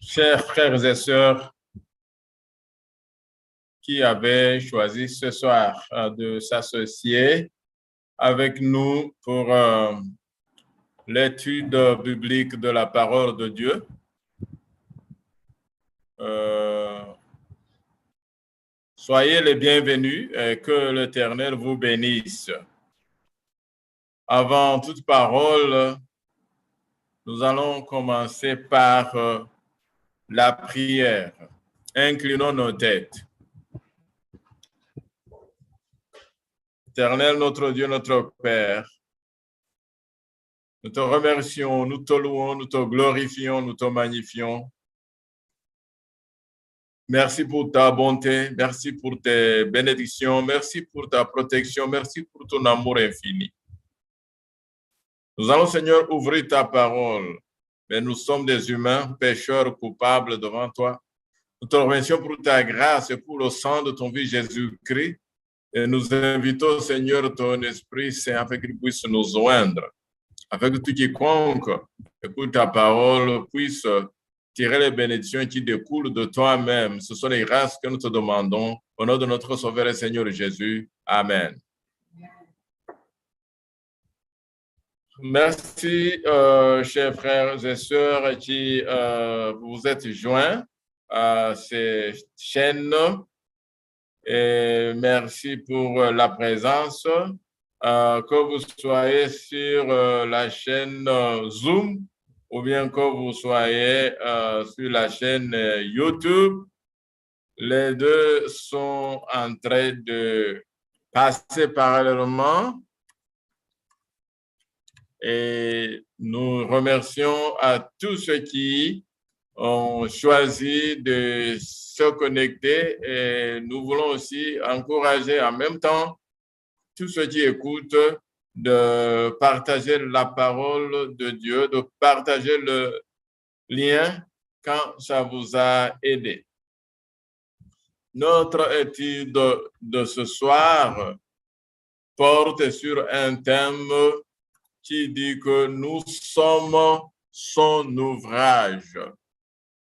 Chers frères et sœurs qui avaient choisi ce soir de s'associer avec nous pour l'étude biblique de la parole de Dieu, soyez les bienvenus et que l'Éternel vous bénisse. Avant toute parole, nous allons commencer par la prière. Inclinons nos têtes. Éternel, notre Dieu, notre Père, nous te remercions, nous te louons, nous te glorifions, nous te magnifions. Merci pour ta bonté, merci pour tes bénédictions, merci pour ta protection, merci pour ton amour infini. Nous allons, Seigneur, ouvrir ta parole, mais nous sommes des humains, pécheurs, coupables devant toi. Nous te remercions pour ta grâce et pour le sang de ton Fils Jésus-Christ. Et nous invitons, Seigneur, ton Esprit Saint, afin qu'il puisse nous joindre, afin que tout quiconque écoute ta parole puisse tirer les bénédictions qui découlent de toi-même. Ce sont les grâces que nous te demandons au nom de notre Sauveur et Seigneur Jésus. Amen. Merci, chers frères et sœurs qui vous êtes joints à ces chaînes. Et merci pour la présence. Que vous soyez sur la chaîne Zoom ou bien que vous soyez sur la chaîne YouTube, les deux sont en train de passer parallèlement. Et nous remercions à tous ceux qui ont choisi de se connecter et nous voulons aussi encourager en même temps tous ceux qui écoutent de partager la parole de Dieu, de partager le lien quand ça vous a aidé. Notre étude de ce soir porte sur un thème qui dit que nous sommes son ouvrage.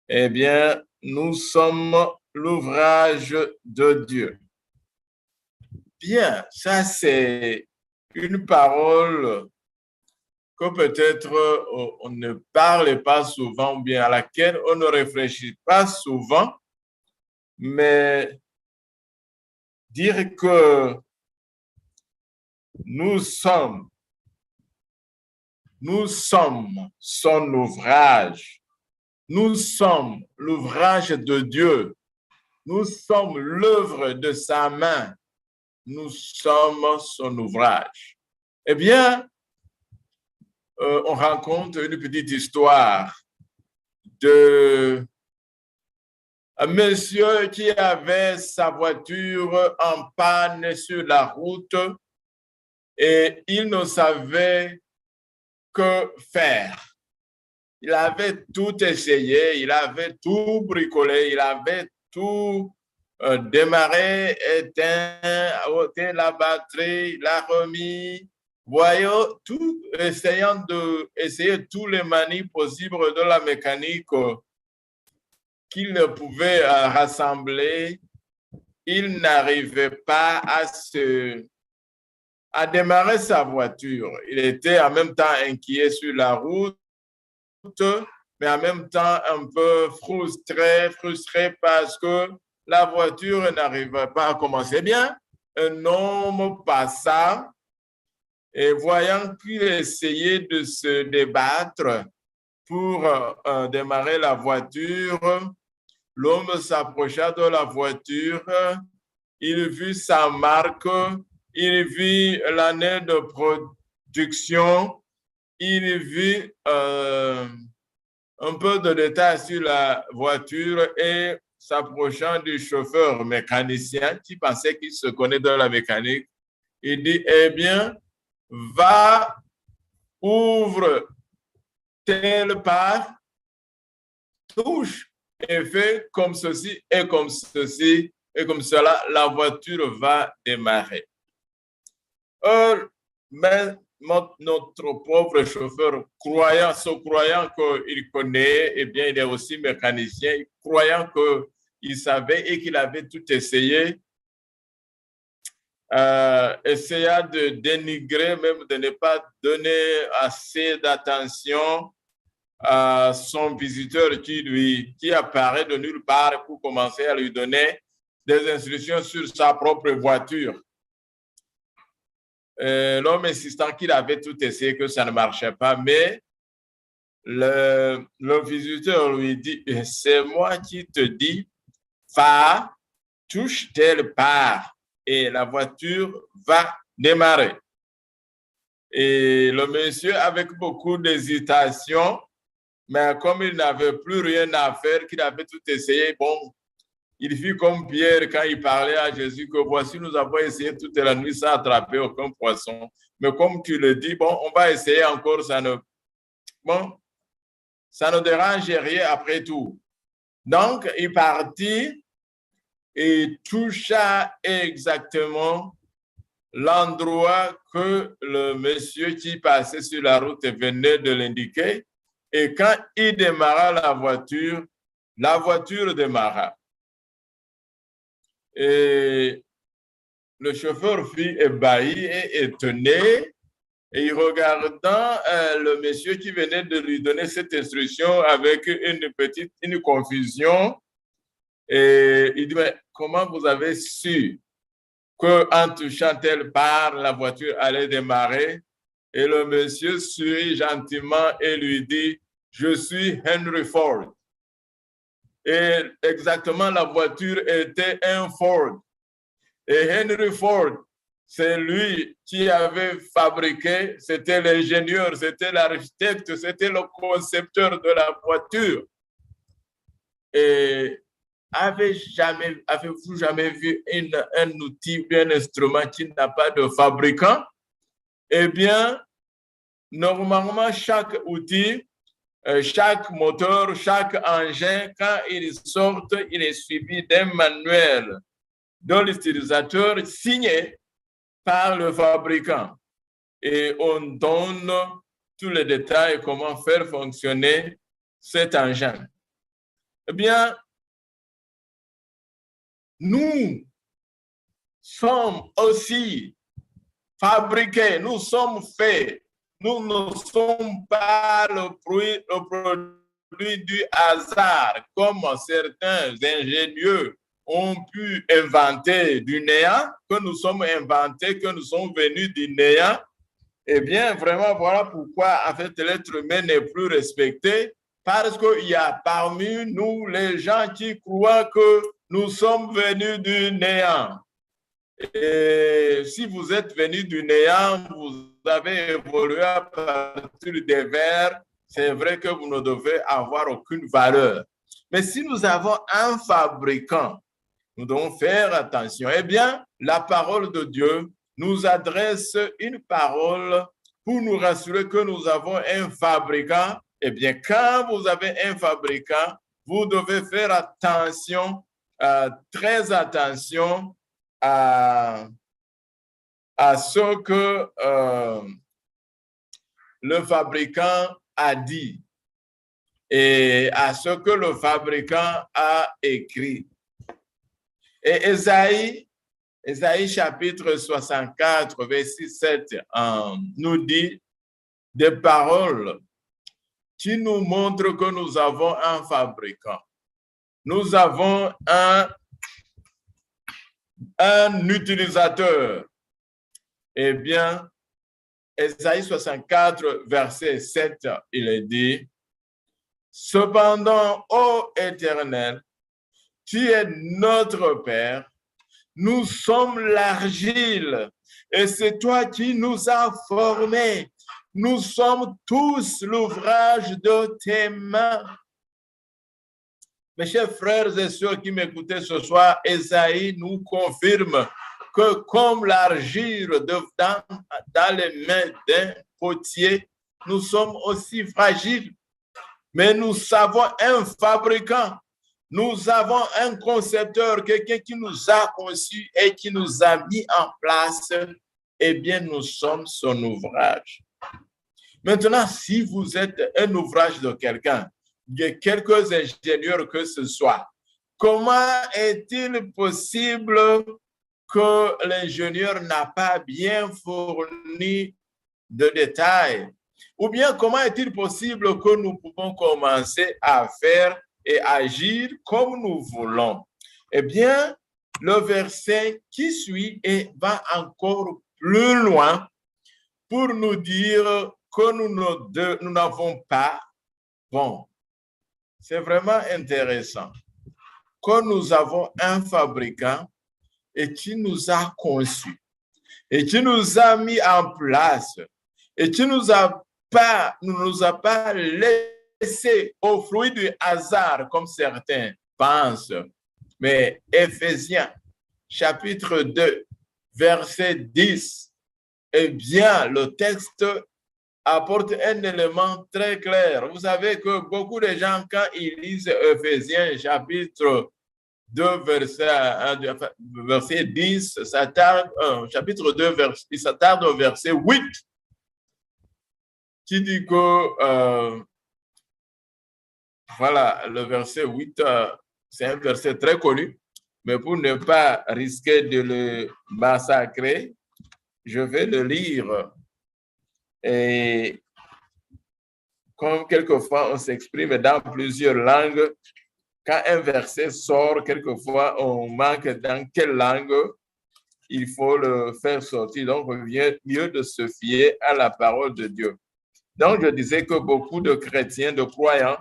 Eh bien, nous sommes l'ouvrage de Dieu. Bien, ça c'est une parole que peut-être on ne parle pas souvent, ou bien à laquelle on ne réfléchit pas souvent, mais dire que nous sommes son ouvrage. Nous sommes l'ouvrage de Dieu. Nous sommes l'œuvre de sa main. Nous sommes son ouvrage. Eh bien, on raconte une petite histoire de un monsieur qui avait sa voiture en panne sur la route et il ne savait que faire. Il avait tout essayé, il avait tout bricolé, il avait tout démarré, éteint, ôté la batterie, la remis, voyons, tout, essayant d'essayer tous les manies possibles de la mécanique qu'il ne pouvait rassembler. Il n'arrivait pas à démarrer sa voiture. Il était en même temps inquiet sur la route, mais en même temps un peu frustré parce que la voiture n'arrivait pas à commencer. Eh bien, un homme passa et voyant qu'il essayait de se débattre pour démarrer la voiture, l'homme s'approcha de la voiture, il vit sa marque, il vit l'année de production, il vit un peu de détails sur la voiture et s'approchant du chauffeur mécanicien qui pensait qu'il se connaît dans la mécanique, il dit, eh bien, va, ouvre telle part, touche et fais comme ceci et comme ceci et comme cela, la voiture va démarrer. Mais notre pauvre chauffeur, croyant qu'il connaît, eh bien, il est aussi mécanicien, croyant qu'il savait et qu'il avait tout essayé, essaya de dénigrer, même de ne pas donner assez d'attention à son visiteur qui apparaît de nulle part pour commencer à lui donner des instructions sur sa propre voiture. L'homme insistant qu'il avait tout essayé, que ça ne marchait pas, mais le visiteur lui dit, c'est moi qui te dis, va, touche telle part et la voiture va démarrer. Et le monsieur, avec beaucoup d'hésitation, mais comme il n'avait plus rien à faire, qu'il avait tout essayé, bon, il fit comme Pierre quand il parlait à Jésus que voici, nous avons essayé toute la nuit sans attraper aucun poisson. Mais comme tu le dis, bon, on va essayer encore, ça ne dérange rien après tout. Donc, il partit et toucha exactement l'endroit que le monsieur qui passait sur la route venait de l'indiquer. Et quand il démarra la voiture démarra. Et le chauffeur fut ébahi et étonné. Et regardant le monsieur qui venait de lui donner cette instruction avec une confusion, et il dit, mais comment vous avez su qu'en touchant telle part, la voiture allait démarrer? Et le monsieur sourit gentiment et lui dit, je suis Henry Ford. Et exactement, la voiture était un Ford. Et Henry Ford, c'est lui qui avait fabriqué, c'était l'ingénieur, c'était l'architecte, c'était le concepteur de la voiture. Et avez-vous jamais vu un outil, un instrument qui n'a pas de fabricant? Eh bien, normalement, chaque outil, chaque moteur, chaque engin, quand il sort, il est suivi d'un manuel dont l'utilisateur signé par le fabricant. Et on donne tous les détails, comment faire fonctionner cet engin. Eh bien, nous sommes aussi fabriqués, nous sommes faits. Nous ne sommes pas le produit du hasard, comme certains ingénieux ont pu inventer du néant, que nous sommes inventés, que nous sommes venus du néant. Eh bien, vraiment, voilà pourquoi, en fait, l'être humain n'est plus respecté, parce qu'il y a parmi nous les gens qui croient que nous sommes venus du néant. Et si vous êtes venus du néant, vous avez évolué à partir des vers, c'est vrai que vous ne devez avoir aucune valeur. Mais si nous avons un fabricant, nous devons faire attention. Eh bien, la parole de Dieu nous adresse une parole pour nous rassurer que nous avons un fabricant. Eh bien, quand vous avez un fabricant, vous devez faire attention, très attention à ce que le fabricant a dit et à ce que le fabricant a écrit. Et Ésaïe chapitre 64, verset 7, nous dit des paroles qui nous montrent que nous avons un fabricant. Nous avons un utilisateur. Eh bien, Ésaïe 64, verset 7, il est dit, « Cependant, ô Éternel, tu es notre Père, nous sommes l'argile, et c'est toi qui nous as formés. Nous sommes tous l'ouvrage de tes mains. » Mes chers frères et sœurs qui m'écoutez ce soir, Ésaïe nous confirme que comme l'argile dans les mains d'un potier, nous sommes aussi fragiles. Mais nous avons un fabricant, nous avons un concepteur, quelqu'un qui nous a conçus et qui nous a mis en place eh bien, nous sommes son ouvrage. Maintenant, si vous êtes un ouvrage de quelqu'un, de quelques ingénieurs que ce soit, comment est-il possible que l'ingénieur n'a pas bien fourni de détails? Ou bien comment est-il possible que nous pouvons commencer à faire et agir comme nous voulons? Eh bien, le verset qui suit et va encore plus loin pour nous dire que nous n'avons pas, bon, c'est vraiment intéressant, que nous avons un fabricant et qui nous a conçus et qui nous a mis en place et qui nous a pas laissé au fruit du hasard comme certains pensent. Mais Éphésiens chapitre 2, verset 10, eh bien, le texte apporte un élément très clair. Vous savez que beaucoup de gens, quand ils lisent Éphésiens chapitre 2, verset 10, chapitre 2, il s'attarde au verset 8, qui dit que, voilà, le verset 8, c'est un verset très connu, mais pour ne pas risquer de le massacrer, je vais le lire. Et comme quelquefois on s'exprime dans plusieurs langues, quand un verset sort, quelquefois on manque dans quelle langue il faut le faire sortir. Donc, il est mieux de se fier à la parole de Dieu. Donc, je disais que beaucoup de chrétiens, de croyants,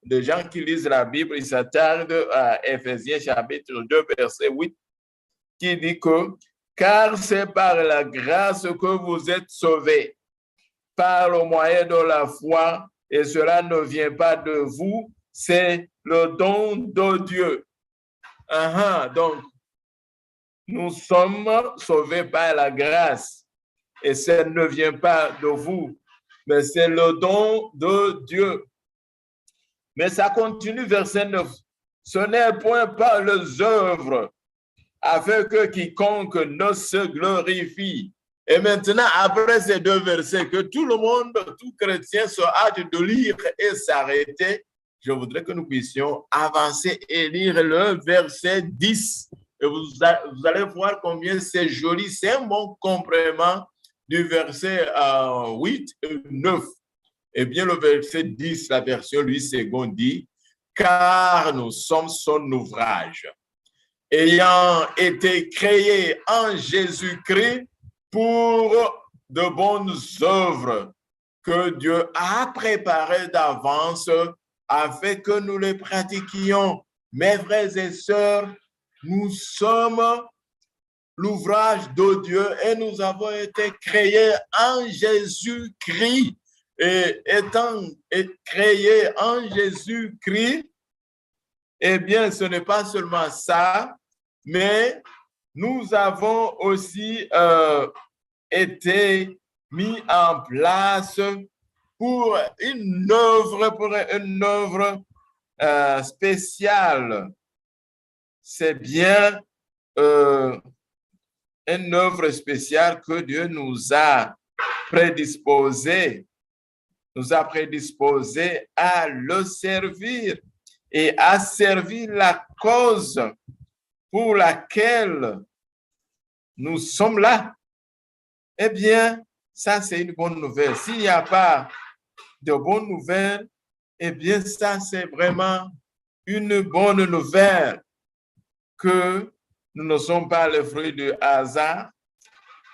de gens qui lisent la Bible, ils s'attardent à Éphésiens chapitre 2, verset 8, qui dit que « Car c'est par la grâce que vous êtes sauvés, par le moyen de la foi, et cela ne vient pas de vous, c'est le don de Dieu. » Donc, nous sommes sauvés par la grâce, et ça ne vient pas de vous, mais c'est le don de Dieu. Mais ça continue, verset 9. Ce n'est point par les œuvres, afin que quiconque ne se glorifie. Et maintenant, après ces deux versets, que tout le monde, tout chrétien se hâte de lire et s'arrêter, je voudrais que nous puissions avancer et lire le verset 10. Et vous allez voir combien c'est joli. C'est un bon complément du verset 8 et 9. Eh bien, le verset 10, la version Louis II dit « Car nous sommes son ouvrage, ayant été créés en Jésus-Christ pour de bonnes œuvres que Dieu a préparées d'avance afin que nous les pratiquions. » Mes frères et sœurs, nous sommes l'ouvrage de Dieu et nous avons été créés en Jésus-Christ. Et étant créés en Jésus-Christ, eh bien, ce n'est pas seulement ça, mais nous avons aussi été mis en place pour une œuvre spéciale. C'est bien une œuvre spéciale que Dieu nous a prédisposée à le servir et à servir la cause pour laquelle nous sommes là. Eh bien, ça, c'est une bonne nouvelle. S'il n'y a pas de bonnes nouvelles, eh bien, ça, c'est vraiment une bonne nouvelle que nous ne sommes pas le fruit du hasard,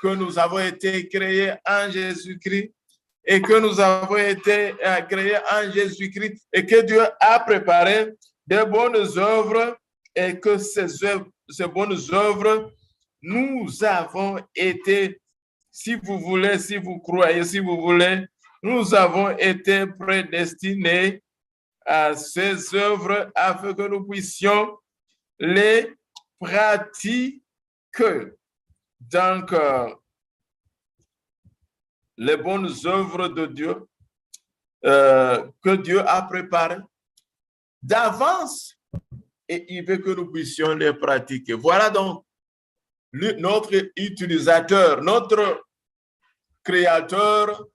que nous avons été créés en Jésus-Christ et que nous avons été créés en Jésus-Christ et que Dieu a préparé de bonnes œuvres et que ces bonnes œuvres, nous avons été, si vous voulez, si vous croyez, si vous voulez, nous avons été prédestinés à ces œuvres afin que nous puissions les pratiquer. Donc, les bonnes œuvres de Dieu que Dieu a préparées d'avance et il veut que nous puissions les pratiquer. Voilà donc notre utilisateur, notre créateur,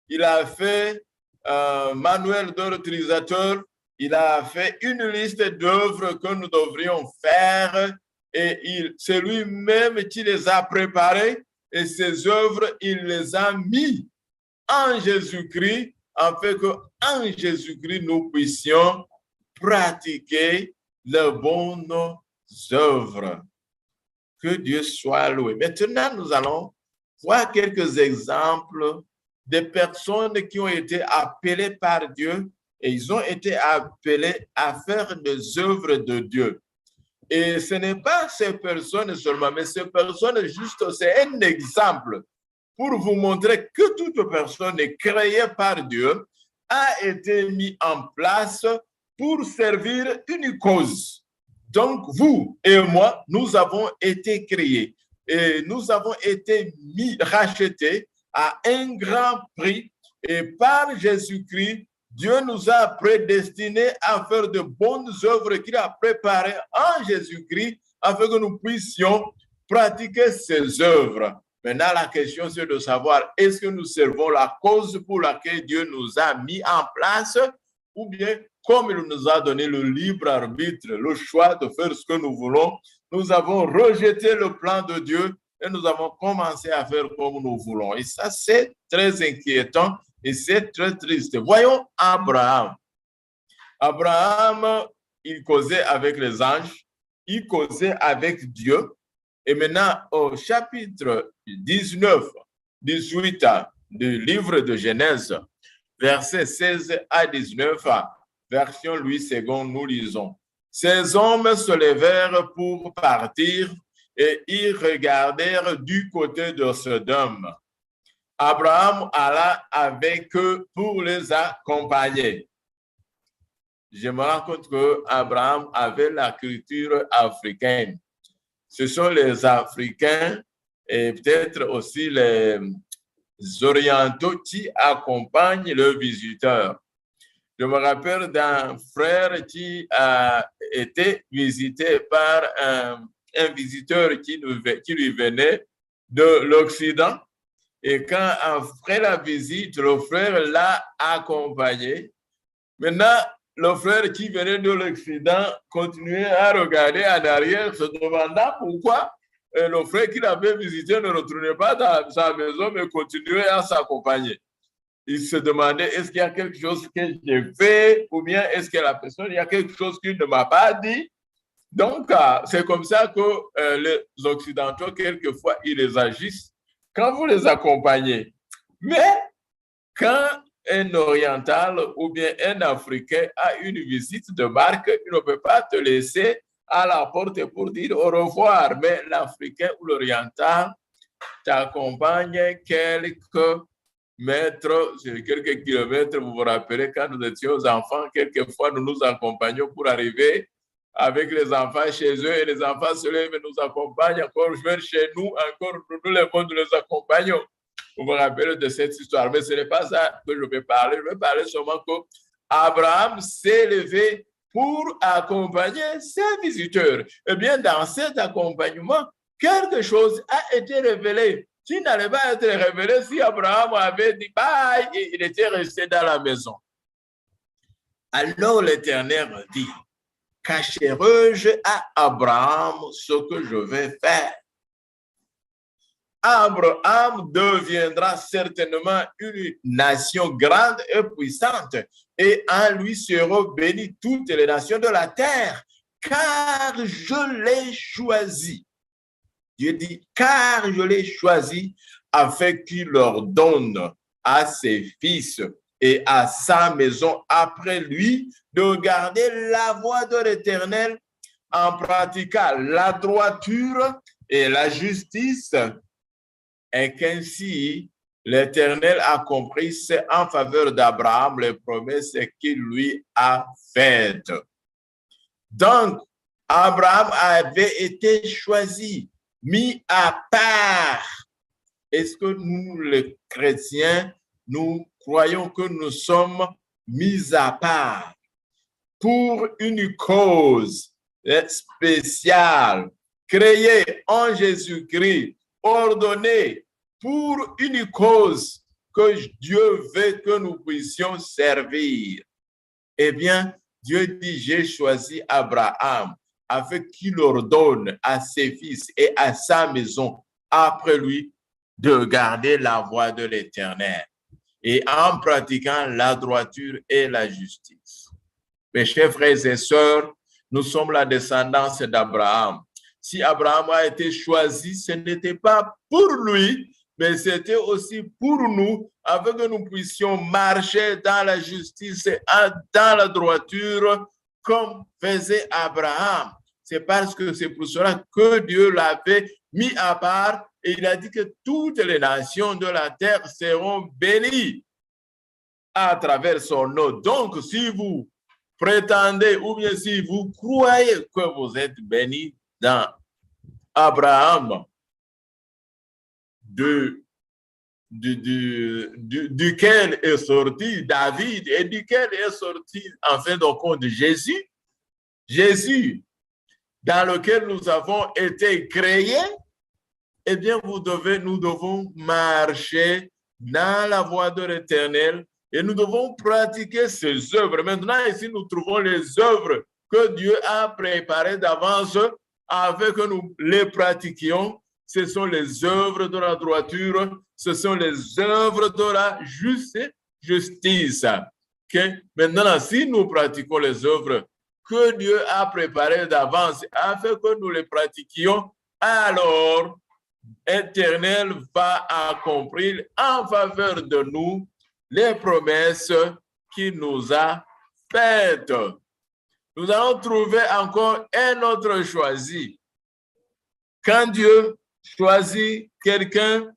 il a fait un manuel de l'utilisateur, il a fait une liste d'œuvres que nous devrions faire et c'est lui-même qui les a préparées et ces œuvres, il les a mis en Jésus-Christ afin qu'en Jésus-Christ, nous puissions pratiquer les bonnes œuvres. Que Dieu soit loué. Maintenant, nous allons voir quelques exemples de personnes qui ont été appelées par Dieu et ils ont été appelés à faire des œuvres de Dieu. Et ce n'est pas ces personnes seulement, mais ces personnes juste, c'est un exemple pour vous montrer que toute personne créée par Dieu a été mise en place pour servir une cause. Donc, vous et moi, nous avons été créés et nous avons été rachetés à un grand prix et par Jésus-Christ, Dieu nous a prédestinés à faire de bonnes œuvres qu'il a préparées en Jésus-Christ afin que nous puissions pratiquer ces œuvres. Maintenant, la question, c'est de savoir, est-ce que nous servons la cause pour laquelle Dieu nous a mis en place ou bien, comme il nous a donné le libre arbitre, le choix de faire ce que nous voulons, nous avons rejeté le plan de Dieu et nous avons commencé à faire comme nous voulons. Et ça, c'est très inquiétant et c'est très triste. Voyons Abraham. Abraham, il causait avec les anges, il causait avec Dieu. Et maintenant, au chapitre 19, 18 du livre de Genèse, versets 16 à 19, version Louis II, nous lisons. Ces hommes se levèrent pour partir et ils regardèrent du côté de Sodome. Abraham alla avec eux pour les accompagner. Je me rends compte qu'Abraham avait la culture africaine. Ce sont les Africains et peut-être aussi les orientaux qui accompagnent le visiteur. Je me rappelle d'un frère qui a été visité par un visiteur qui lui venait de l'Occident. Et quand, après la visite, le frère l'a accompagné. Maintenant, le frère qui venait de l'Occident continuait à regarder en arrière, se demandant pourquoi le frère qu'il avait visité ne retournait pas dans sa maison, mais continuait à s'accompagner. Il se demandait, est-ce qu'il y a quelque chose que j'ai fait ou bien est-ce que la personne, il y a quelque chose qu'il ne m'a pas dit. Donc, c'est comme ça que les Occidentaux, quelquefois, ils les agissent quand vous les accompagnez. Mais quand un oriental ou bien un Africain a une visite de marque, il ne peut pas te laisser à la porte pour dire au revoir. Mais l'Africain ou l'oriental t'accompagne quelques mètres, quelques kilomètres. Vous vous rappelez, quand nous étions enfants, quelquefois nous nous accompagnons pour arriver avec les enfants chez eux et les enfants se lèvent et nous accompagnent encore vers chez nous, encore nous les bons, nous les accompagnons. Vous vous rappelez de cette histoire, mais ce n'est pas ça que je vais parler. Je vais parler seulement qu'Abraham s'est levé pour accompagner ses visiteurs. Eh bien, dans cet accompagnement, quelque chose a été révélé qui n'allait pas être révélé si Abraham avait dit bye et il était resté dans la maison. Alors l'Éternel dit, cacherai-je à Abraham ce que je vais faire? Abraham deviendra certainement une nation grande et puissante, et en lui seront bénies toutes les nations de la terre, car je l'ai choisi. Dieu dit, car je l'ai choisi afin qu'il leur donne à ses fils et à sa maison après lui de garder la voie de l'Éternel en pratiquant la droiture et la justice, et qu'ainsi l'Éternel accomplisse en faveur d'Abraham les promesses qu'il lui a faites. Donc, Abraham avait été choisi, mis à part. Est-ce que nous, les chrétiens, nous croyons que nous sommes mis à part pour une cause spéciale créé en Jésus-Christ, ordonné pour une cause que Dieu veut que nous puissions servir. Eh bien, Dieu dit, j'ai choisi Abraham afin qu'il ordonne à ses fils et à sa maison après lui de garder la voie de l'Éternel et en pratiquant la droiture et la justice. Mes chers frères et sœurs, nous sommes la descendance d'Abraham. Si Abraham a été choisi, ce n'était pas pour lui, mais c'était aussi pour nous, afin que nous puissions marcher dans la justice et dans la droiture, comme faisait Abraham. C'est parce que c'est pour cela que Dieu l'avait mis à part et il a dit que toutes les nations de la terre seront bénies à travers son nom. Donc, si vous prétendez ou bien si vous croyez que vous êtes bénis dans Abraham, duquel est sorti David et duquel est sorti en fin de compte Jésus, dans lequel nous avons été créés, eh bien, nous devons marcher dans la voie de l'Éternel et nous devons pratiquer ces œuvres. Maintenant, ici, nous trouvons les œuvres que Dieu a préparées d'avance afin que nous les pratiquions. Ce sont les œuvres de la droiture, ce sont les œuvres de la justice. Okay? Maintenant, si nous pratiquons les œuvres que Dieu a préparées d'avance afin que nous les pratiquions, alors l'Éternel va accomplir en faveur de nous les promesses qu'il nous a faites. Nous allons trouver encore un autre choisi. Quand Dieu choisit quelqu'un,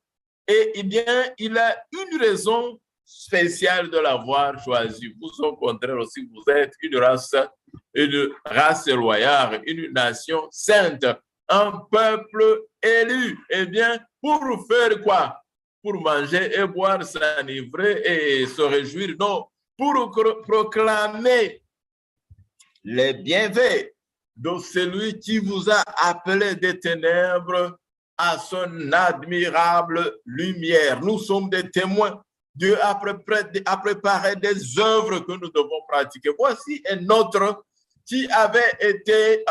eh bien, il a une raison spéciale de l'avoir choisi. Vous, au contraire aussi, vous êtes une race loyale, une nation sainte, un peuple élu. Eh bien, pour faire quoi? Pour manger et boire, s'enivrer et se réjouir? Non, pour proclamer les bienfaits de celui qui vous a appelé des ténèbres à son admirable lumière. Nous sommes des témoins. Dieu a préparé des œuvres que nous devons pratiquer. Voici un autre qui avait été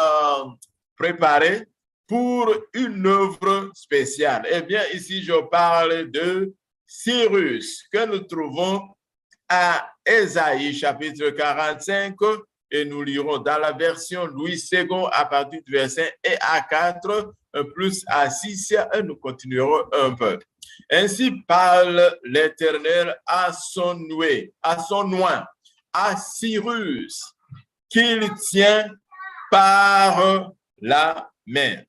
préparé pour une œuvre spéciale. Eh bien, ici, je parle de Cyrus, que nous trouvons à Ésaïe, chapitre 45, et nous lirons dans la version Louis II à partir du verset 1 à 4, plus à 6, et nous continuerons un peu. Ainsi parle l'Éternel à son oint, à Cyrus, qu'il tient par la main,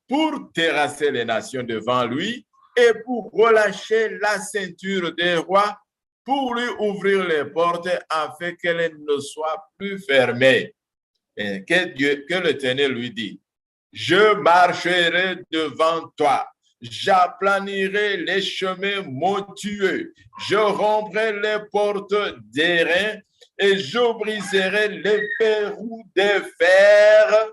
pour terrasser les nations devant lui et pour relâcher la ceinture des rois, pour lui ouvrir les portes afin qu'elles ne soient plus fermées. Et que l'Éternel lui dit, je marcherai devant toi, j'aplanirai les chemins montueux, je romprai les portes d'airain et je briserai les verrous de fer.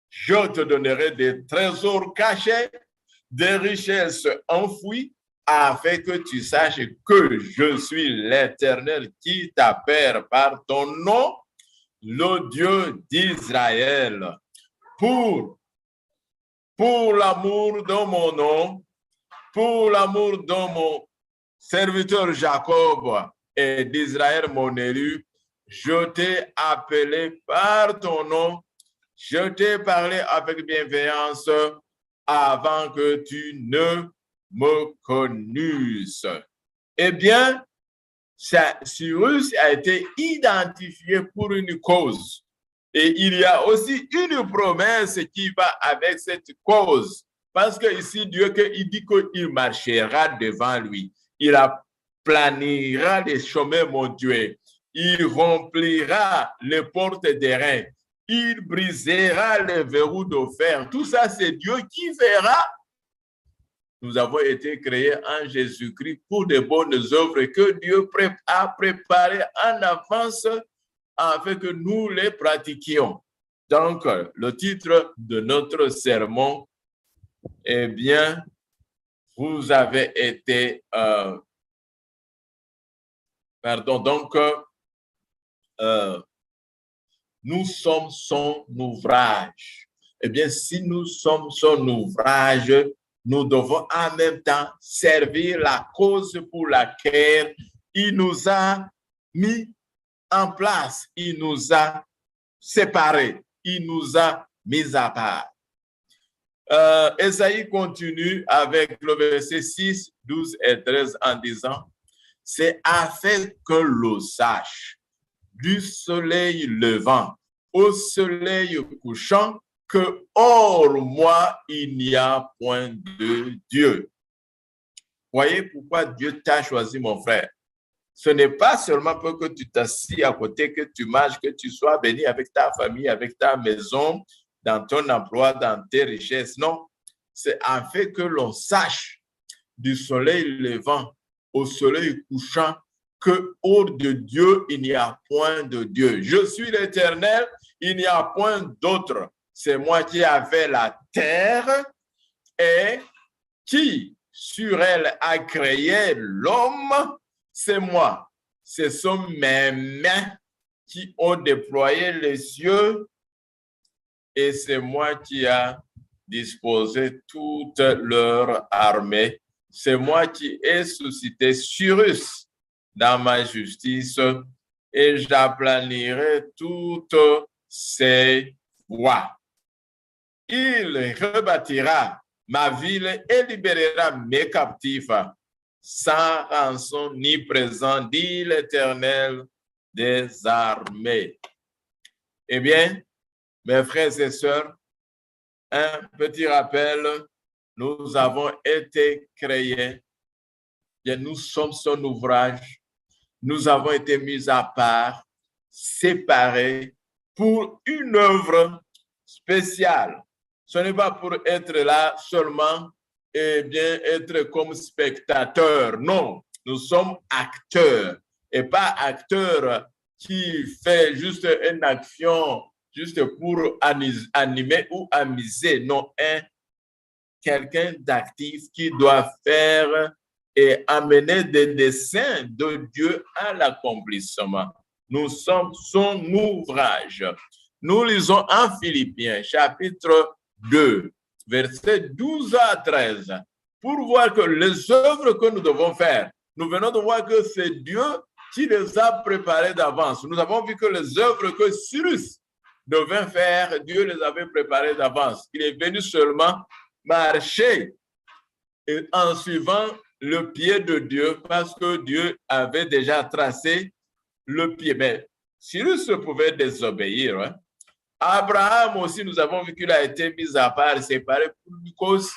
Je te donnerai des trésors cachés, des richesses enfouies, afin que tu saches que je suis l'Éternel qui t'appelle par ton nom, le Dieu d'Israël. Pour l'amour de mon nom, pour l'amour de mon serviteur Jacob et d'Israël mon élu, je t'ai appelé par ton nom, je t'ai parlé avec bienveillance avant que tu ne me connusses. Eh bien, Cyrus a été identifié pour une cause. Et il y a aussi une promesse qui va avec cette cause. Parce que ici, Dieu, il dit qu'il marchera devant lui. Il aplanira les chemins montueux. Il remplira les portes d'airain. Il brisera les verrous de fer. Tout ça, c'est Dieu qui fera. Nous avons été créés en Jésus-Christ pour de bonnes œuvres que Dieu a préparées en avance afin que nous les pratiquions. Donc, le titre de notre sermon, eh bien, vous avez été, nous sommes son ouvrage. Eh bien, si nous sommes son ouvrage, nous devons en même temps servir la cause pour laquelle il nous a mis en place, il nous a séparés, il nous a mis à part. Ésaïe continue avec le verset 6, 12 et 13 en disant, « C'est afin que l'on sache du soleil levant au soleil couchant que hors moi, il n'y a point de Dieu. » Voyez pourquoi Dieu t'a choisi, mon frère. Ce n'est pas seulement pour que tu t'assis à côté, que tu marches, que tu sois béni avec ta famille, avec ta maison, dans ton emploi, dans tes richesses. Non, c'est afin que l'on sache du soleil levant au soleil couchant que hors de Dieu, il n'y a point de Dieu. Je suis l'Éternel, il n'y a point d'autre. C'est moi qui ai fait la terre et qui sur elle a créé l'homme. C'est moi. Ce sont mes mains qui ont déployé les cieux et c'est moi qui ai disposé toute leur armée. C'est moi qui ai suscité Cyrus dans ma justice et j'aplanirai toutes ses voies. Il rebâtira ma ville et libérera mes captifs sans rançon ni présent, dit l'Éternel des armées. Eh bien, mes frères et sœurs, un petit rappel, nous avons été créés, et nous sommes son ouvrage, nous avons été mis à part, séparés pour une œuvre spéciale. Ce n'est pas pour être là seulement et bien être comme spectateur. Non, nous sommes acteurs et pas acteurs qui fait juste une action juste pour animer ou amuser. Non, quelqu'un d'actif qui doit faire et amener des desseins de Dieu à l'accomplissement. Nous sommes son ouvrage. Nous lisons en Philippiens, chapitre 2, versets 12 à 13, pour voir que les œuvres que nous devons faire, nous venons de voir que c'est Dieu qui les a préparées d'avance. Nous avons vu que les œuvres que Cyrus devait faire, Dieu les avait préparées d'avance. Il est venu seulement marcher en suivant le pied de Dieu parce que Dieu avait déjà tracé le pied. Mais Cyrus pouvait désobéir. Hein? Abraham aussi, nous avons vu qu'il a été mis à part, séparé pour une cause.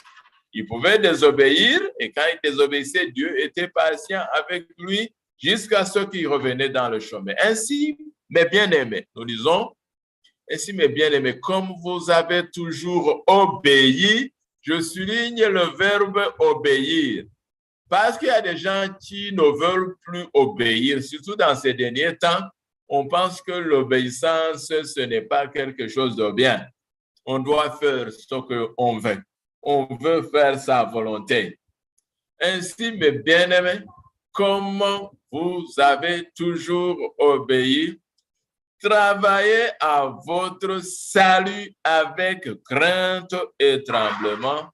Il pouvait désobéir et quand il désobéissait, Dieu était patient avec lui jusqu'à ce qu'il revenait dans le chemin. Ainsi, mes bien-aimés, nous disons, ainsi, mes bien-aimés, comme vous avez toujours obéi, je souligne le verbe obéir. Parce qu'il y a des gens qui ne veulent plus obéir, surtout dans ces derniers temps, on pense que l'obéissance, ce n'est pas quelque chose de bien. On doit faire ce qu'on veut. On veut faire sa volonté. Ainsi, mes bien-aimés, comme vous avez toujours obéi, travaillez à votre salut avec crainte et tremblement,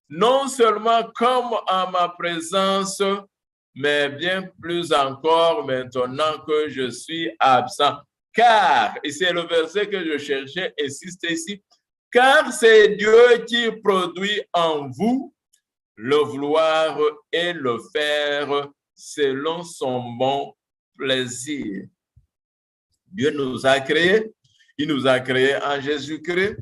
non seulement comme en ma présence, mais bien plus encore maintenant que je suis absent. Car, et c'est le verset que je cherchais, insiste ici, car c'est Dieu qui produit en vous le vouloir et le faire selon son bon plaisir. Dieu nous a créés, il nous a créés en Jésus-Christ,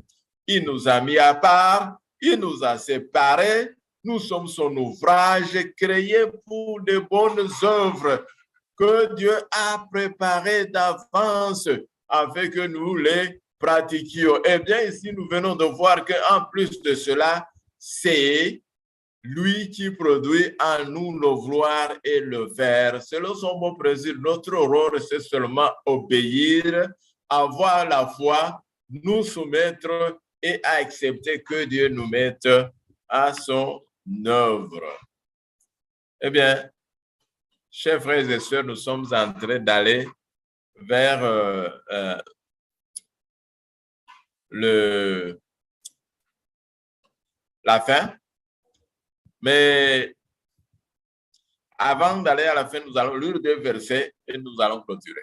il nous a mis à part, il nous a séparés, nous sommes son ouvrage créé pour de bonnes œuvres que Dieu a préparées d'avance afin que nous les pratiquions. Eh bien, ici, nous venons de voir qu'en plus de cela, c'est lui qui produit en nous le vouloir et le faire. Selon son bon plaisir, notre rôle, c'est seulement obéir, avoir la foi nous soumettre et à accepter que Dieu nous mette à son œuvre. Eh bien, chers frères et sœurs, nous sommes en train d'aller vers la fin. Mais avant d'aller à la fin, nous allons lire 2 versets et nous allons clôturer.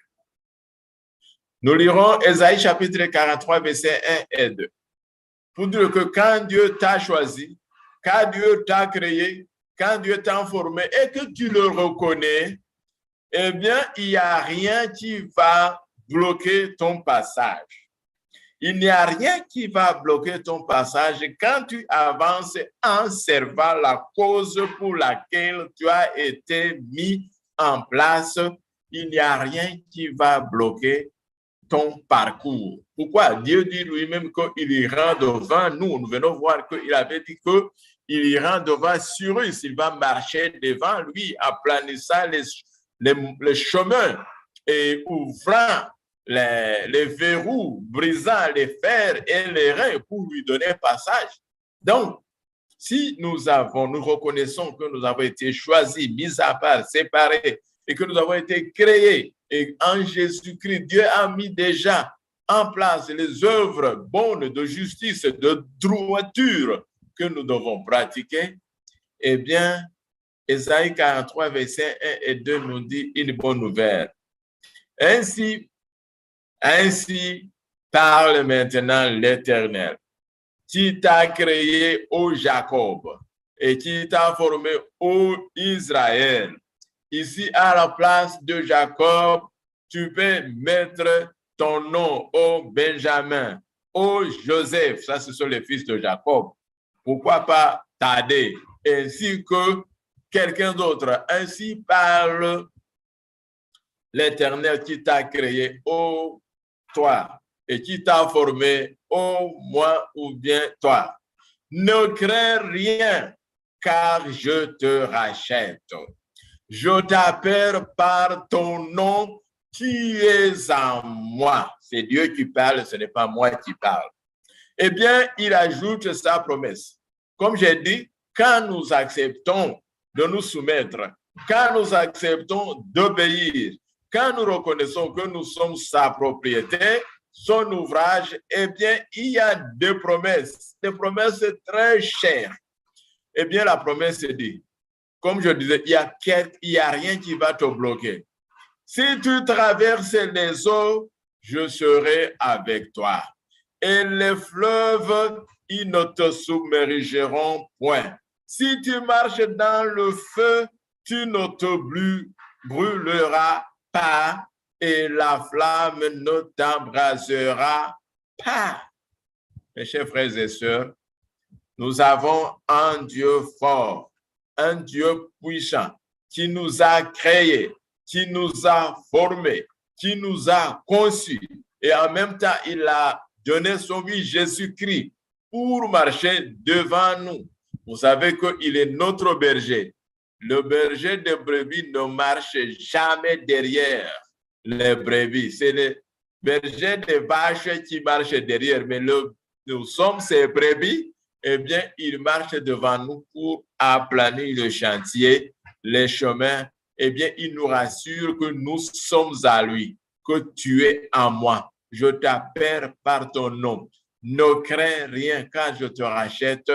Nous lirons Ésaïe chapitre 43, versets 1 et 2. Pour dire que quand Dieu t'a choisi, quand Dieu t'a créé, quand Dieu t'a formé et que tu le reconnais, eh bien, il n'y a rien qui va bloquer ton passage. Il n'y a rien qui va bloquer ton passage quand tu avances en servant la cause pour laquelle tu as été mis en place. Il n'y a rien qui va bloquer ton parcours. Pourquoi? Dieu dit lui-même qu'il ira devant nous. Nous venons voir qu'il avait dit qu'il ira devant Cyrus. Il va marcher devant lui, aplanissant les chemins et ouvrant les verrous, brisant les fers et les reins pour lui donner passage. Donc, si nous reconnaissons que nous avons été choisis, mis à part, séparés, et que nous avons été créés, et en Jésus-Christ, Dieu a mis déjà en place les œuvres bonnes de justice, de droiture que nous devons pratiquer, eh bien, Ésaïe 43, versets 1 et 2 nous dit une bonne nouvelle. Ainsi parle maintenant l'Éternel, qui t'a créé, ô Jacob, et qui t'a formé, ô Israël. Ici, à la place de Jacob, tu peux mettre ton nom, ô Benjamin, ô Joseph. Ça, ce sont les fils de Jacob. Pourquoi pas Thaddée, ainsi que quelqu'un d'autre. Ainsi parle l'Éternel qui t'a créé, ô toi, et qui t'a formé, ô moi ou bien toi. Ne crains rien, car je te rachète. Je t'appelle par ton nom qui est en moi. C'est Dieu qui parle, ce n'est pas moi qui parle. Eh bien, il ajoute sa promesse. Comme j'ai dit, quand nous acceptons de nous soumettre, quand nous acceptons d'obéir, quand nous reconnaissons que nous sommes sa propriété, son ouvrage, eh bien, il y a des promesses très chères. Eh bien, la promesse dit, comme je disais, il y a rien qui va te bloquer. Si tu traverses les eaux, je serai avec toi. Et les fleuves, ils ne te submergeront point. Si tu marches dans le feu, tu ne te brûleras pas et la flamme ne t'embrasera pas. Mes chers frères et sœurs, nous avons un Dieu fort, un Dieu puissant qui nous a créés, qui nous a formés, qui nous a conçus. Et en même temps, il a donné son Fils Jésus-Christ pour marcher devant nous. Vous savez qu'il est notre berger. Le berger des brebis ne marche jamais derrière les brebis. C'est le berger des vaches qui marche derrière. Mais nous sommes ces brebis. Eh bien, il marche devant nous pour aplanir le chantier, les chemins. Eh bien, il nous rassure que nous sommes à lui, que tu es en moi. Je t'appelle par ton nom. Ne crains rien quand je te rachète.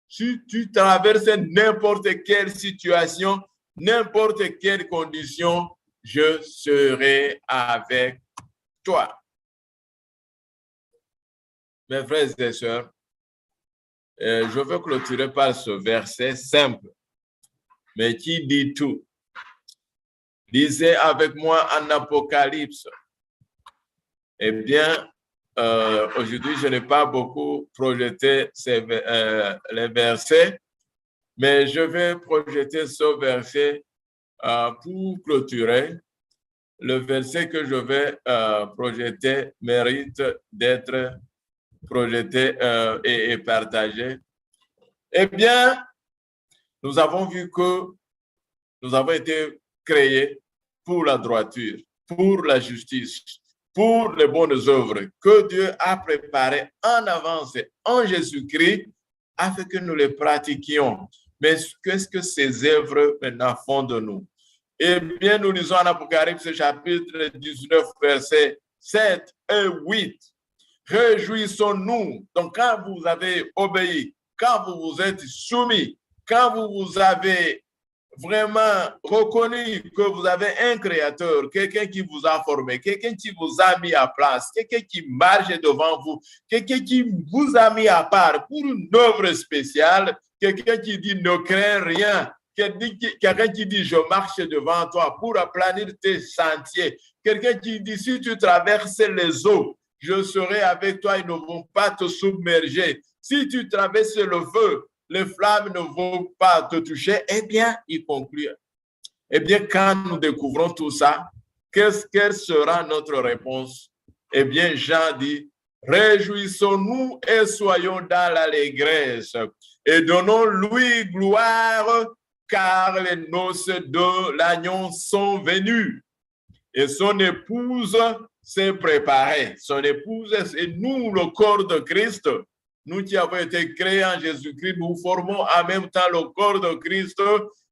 Si tu traverses n'importe quelle situation, n'importe quelle condition, je serai avec toi. Mes frères et sœurs, je veux clôturer par ce verset simple, mais qui dit tout. Lisez avec moi en Apocalypse. Eh bien, aujourd'hui, je n'ai pas beaucoup projeté les versets, mais je vais projeter ce verset pour clôturer. Le verset que je vais projeter mérite d'être projeté et partagé. Eh bien, nous avons vu que nous avons été créés pour la droiture, pour la justice, pour les bonnes œuvres que Dieu a préparées en avance en Jésus-Christ afin que nous les pratiquions. Mais qu'est-ce que ces œuvres maintenant font de nous? Eh bien, nous lisons en Apocalypse chapitre 19, versets 7 et 8. Réjouissons-nous. Donc, quand vous avez obéi, quand vous vous êtes soumis, quand vous avez vraiment reconnu que vous avez un créateur, quelqu'un qui vous a formé, quelqu'un qui vous a mis à place, quelqu'un qui marche devant vous, quelqu'un qui vous a mis à part pour une œuvre spéciale, quelqu'un qui dit ne crains rien, quelqu'un qui dit je marche devant toi pour aplanir tes sentiers, quelqu'un qui dit si tu traverses les eaux, je serai avec toi, ils ne vont pas te submerger. Si tu traverses le feu, les flammes ne vont pas te toucher. Eh bien, il conclut. Eh bien, quand nous découvrons tout ça, quelle sera notre réponse? Eh bien, Jean dit, réjouissons-nous et soyons dans l'allégresse et donnons-lui gloire, car les noces de l'agneau sont venues et son épouse s'est préparée. Son épouse, c'est nous, le corps de Christ. Nous qui avons été créés en Jésus-Christ, nous formons en même temps le corps de Christ.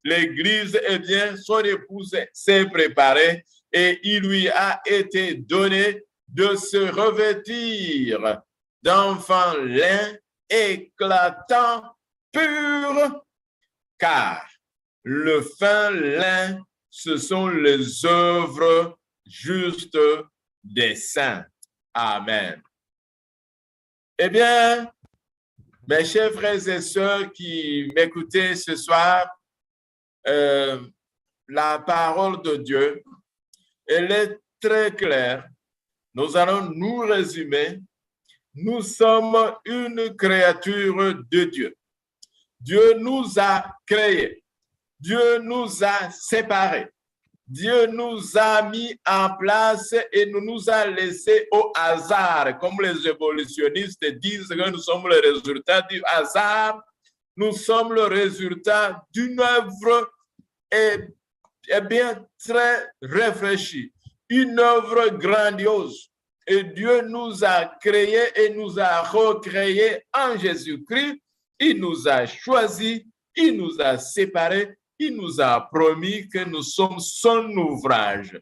L'Église, eh bien, son épouse s'est préparée et il lui a été donné de se revêtir d'enfants lin éclatant, pur, car le fin lin, ce sont les œuvres justes des saints. Amen. Eh bien, mes chers frères et sœurs qui m'écoutez ce soir, la parole de Dieu, elle est très claire. Nous allons nous résumer. Nous sommes une créature de Dieu. Dieu nous a créés. Dieu nous a séparés. Dieu nous a mis en place et nous a laissés au hasard. Comme les évolutionnistes disent que nous sommes le résultat du hasard, nous sommes le résultat d'une œuvre bien très réfléchie, une œuvre grandiose. Et Dieu nous a créés et nous a recréés en Jésus-Christ. Il nous a choisis, il nous a séparés. Il nous a promis que nous sommes son ouvrage.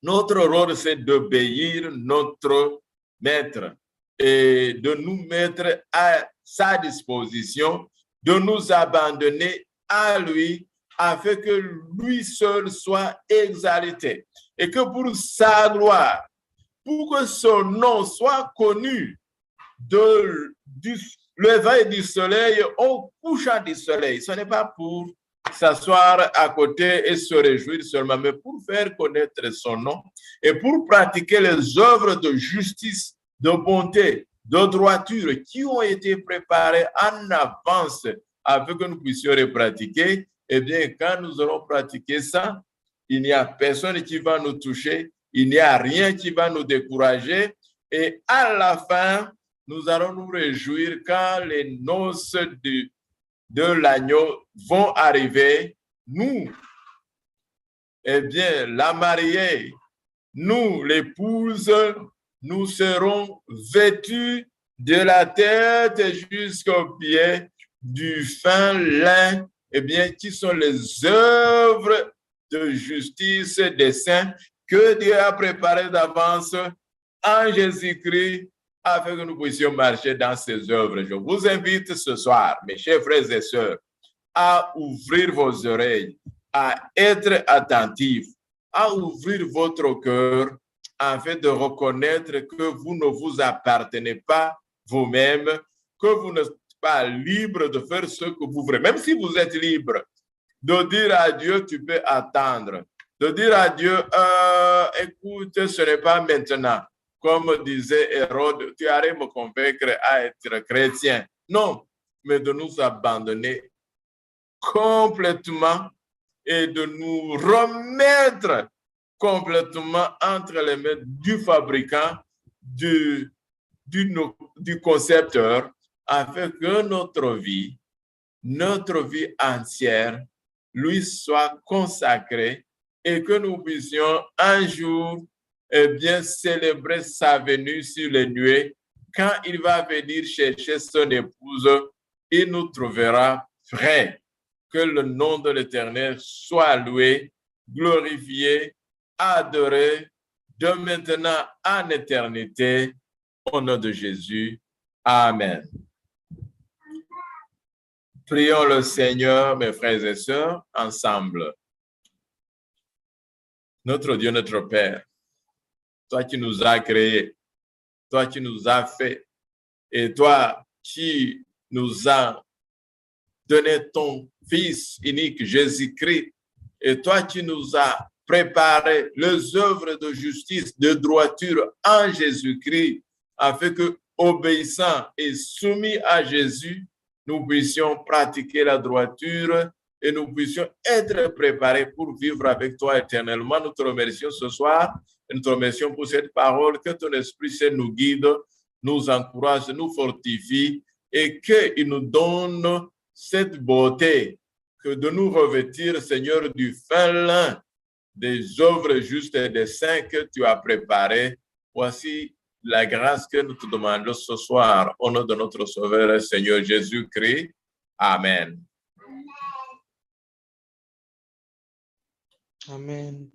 Notre rôle, c'est d'obéir notre maître et de nous mettre à sa disposition, de nous abandonner à lui afin que lui seul soit exalté et que pour sa gloire, pour que son nom soit connu du lever du soleil au couchant du soleil. Ce n'est pas pour s'asseoir à côté et se réjouir seulement, mais pour faire connaître son nom et pour pratiquer les œuvres de justice, de bonté, de droiture qui ont été préparées en avance afin que nous puissions les pratiquer. Eh bien, quand nous aurons pratiqué ça, il n'y a personne qui va nous toucher, il n'y a rien qui va nous décourager et à la fin, nous allons nous réjouir quand les noces de l'agneau vont arriver. Nous, eh bien, la mariée, nous, l'épouse, nous serons vêtus de la tête jusqu'aux pieds du fin lin, eh bien, qui sont les œuvres de justice des saints que Dieu a préparées d'avance en Jésus-Christ, afin que nous puissions marcher dans ces œuvres. Je vous invite ce soir, mes chers frères et sœurs, à ouvrir vos oreilles, à être attentifs, à ouvrir votre cœur, afin de reconnaître que vous ne vous appartenez pas vous-même, que vous n'êtes pas libre de faire ce que vous voulez. Même si vous êtes libre de dire à Dieu, tu peux attendre. De dire à Dieu, écoute, ce n'est pas maintenant. Comme disait Hérode, tu allais me convaincre à être chrétien. Non, mais de nous abandonner complètement et de nous remettre complètement entre les mains du fabricant, du concepteur, afin que notre vie entière, lui soit consacrée et que nous puissions un jour eh bien, célébrer sa venue sur les nuées. Quand il va venir chercher son épouse, il nous trouvera prêts. Que le nom de l'Éternel soit loué, glorifié, adoré, de maintenant en éternité. Au nom de Jésus. Amen. Prions le Seigneur, mes frères et sœurs, ensemble. Notre Dieu, notre Père, toi qui nous as créés, toi qui nous as fait, et toi qui nous as donné ton Fils unique, Jésus-Christ, et toi qui nous as préparé les œuvres de justice, de droiture en Jésus-Christ, afin que, obéissant et soumis à Jésus, nous puissions pratiquer la droiture et nous puissions être préparés pour vivre avec toi éternellement. Nous te remercions ce soir et nous te remercions pour cette parole, que ton Esprit Saint nous guide, nous encourage, nous fortifie et qu'il nous donne cette beauté que de nous revêtir, Seigneur, du fin lin des œuvres justes et des saints que tu as préparés. Voici la grâce que nous te demandons ce soir au nom de notre Sauveur, Seigneur Jésus-Christ. Amen. Amen.